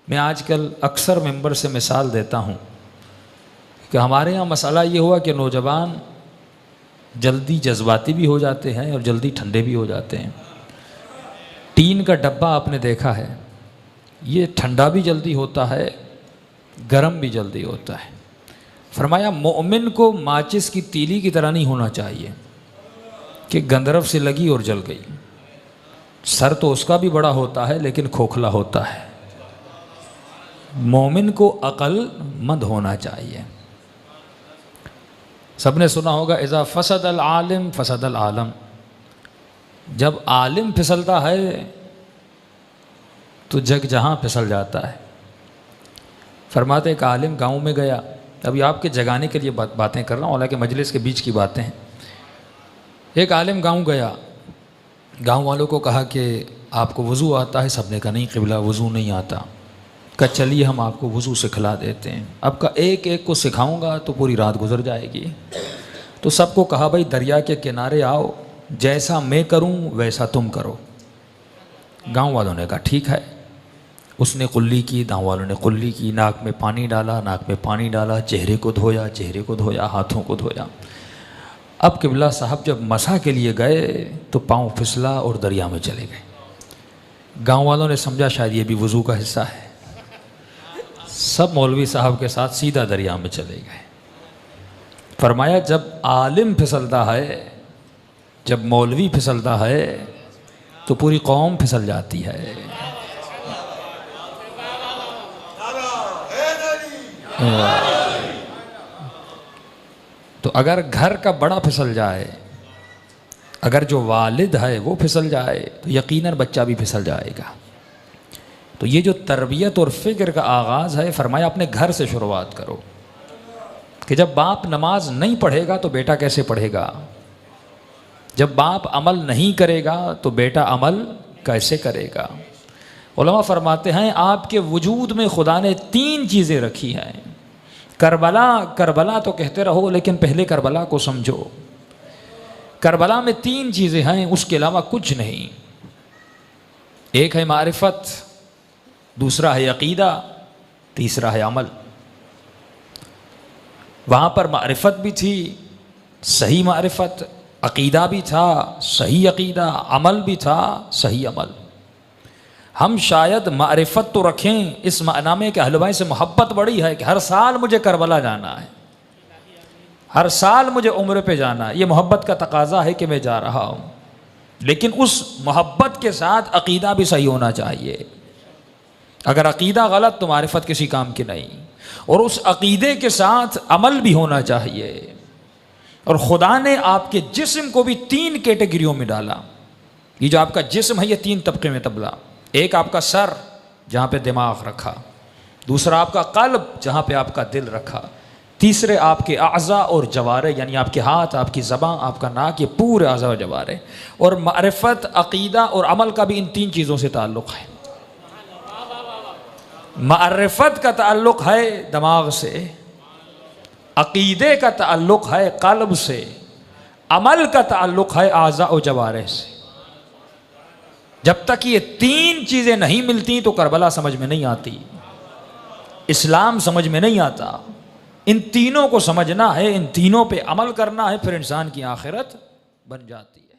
मैं आजकल अक्सर मेंबर से मिसाल देता हूँ कि हमारे यहाँ मसला ये हुआ कि नौजवान जल्दी जज्बाती भी हो जाते हैं और जल्दी ठंडे भी हो जाते हैं। टीन का डब्बा आपने देखा है, ये ठंडा भी जल्दी होता है, गर्म भी जल्दी होता है। फरमाया मोमिन को माचिस की तीली की तरह नहीं होना चाहिए कि गंदरफ से लगी और जल गई। सर तो उसका भी बड़ा होता है लेकिन खोखला होता है। मोमिन को अक्लमंद होना चाहिए। सबने सुना होगा इज़ा फसद अल आलिम फसद अल आलम। जब आलिम फिसलता है तो जग जहाँ फिसल जाता है। फरमाते एक आलिम गांव में गया, अभी आपके जगाने के लिए बातें कर रहा हूँ, हालांकि मजलिस के बीच की बातें हैं। एक आलिम गांव गया, गांव वालों को कहा कि आपको वज़ू आता है? सबने कहा नहीं क़िबला, वज़ू नहीं आता। कहा चलिए हम आपको वज़ू सिखला देते हैं। अब का एक एक को सिखाऊंगा तो पूरी रात गुजर जाएगी। तो सबको कहा भाई दरिया के किनारे आओ, जैसा मैं करूं वैसा तुम करो। गांव वालों ने कहा ठीक है। उसने कुल्ली की, गांव वालों ने कुल्ली की, नाक में पानी डाला, नाक में पानी डाला, चेहरे को धोया, चेहरे को धोया, हाथों को धोया। अब क़िबला साहब जब मसा के लिए गए तो पाँव फिसला और दरिया में चले गए। गांव वालों ने समझा शायद ये भी वज़ू का हिस्सा है। सब मौलवी साहब के साथ सीधा दरिया में चले गए। फरमाया जब आलिम फिसलता है, जब मौलवी फिसलता है तो पूरी कौम फिसल जाती है। तो अगर घर का बड़ा फिसल जाए, अगर जो वालिद है वो फिसल जाए तो यकीनन बच्चा भी फिसल जाएगा। तो ये जो तरबियत और फ़िक्र का आगाज़ है, फरमाया अपने घर से शुरुआत करो कि जब बाप नमाज नहीं पढ़ेगा तो बेटा कैसे पढ़ेगा, जब बाप अमल नहीं करेगा तो बेटा अमल कैसे करेगा। उलमा फरमाते हैं आपके वजूद में खुदा ने 3 चीज़ें रखी हैं। करबला करबला तो कहते रहो लेकिन पहले करबला को समझो। करबला में 3 चीज़ें हैं, उसके अलावा कुछ नहीं। एक है मारिफत, दूसरा है अकीदा, तीसरा है अमल। वहाँ पर मारिफत भी थी, सही मारिफत, अकीदा भी था, सही अकीदा, अमल भी था, सही अमल। हम शायद मारिफत तो रखें इस माना में कि अहले बैत से मोहब्बत बड़ी है कि हर साल मुझे करबला जाना है, हर साल मुझे उम्र पे जाना है, ये मोहब्बत का तकाजा है कि मैं जा रहा हूँ। लेकिन उस मोहब्बत के साथ अकीदा भी सही होना चाहिए। अगर अकीदा गलत तो मारिफत किसी काम की नहीं। और उस अकीदे के साथ अमल भी होना चाहिए। और खुदा ने आपके जिस्म को भी 3 कैटेगरियों में डाला। ये जो आपका जिस्म है ये 3 तबके में तबला। एक आपका सर जहाँ पे दिमाग रखा, दूसरा आपका कल्ब जहाँ पे आपका दिल रखा, तीसरे आपके आज़ा और जवारे यानी आपके हाथ, आपकी ज़बान, आपका नाक, ये पूरे आज़ा और जवारे। और मारिफत, अकीदा और अमल का भी इन 3 चीज़ों से ताल्लुक़ है। मारिफत का ताल्लुक़ है दिमाग से, अकीदे का ताल्लुक़ है कल्ब से, अमल का ताल्लुक़ है आज़ा और जवारे से। जब तक ये 3 चीज़ें नहीं मिलती तो करबला समझ में नहीं आती, इस्लाम समझ में नहीं आता। इन तीनों को समझना है, इन तीनों पे अमल करना है, फिर इंसान की आखिरत बन जाती है।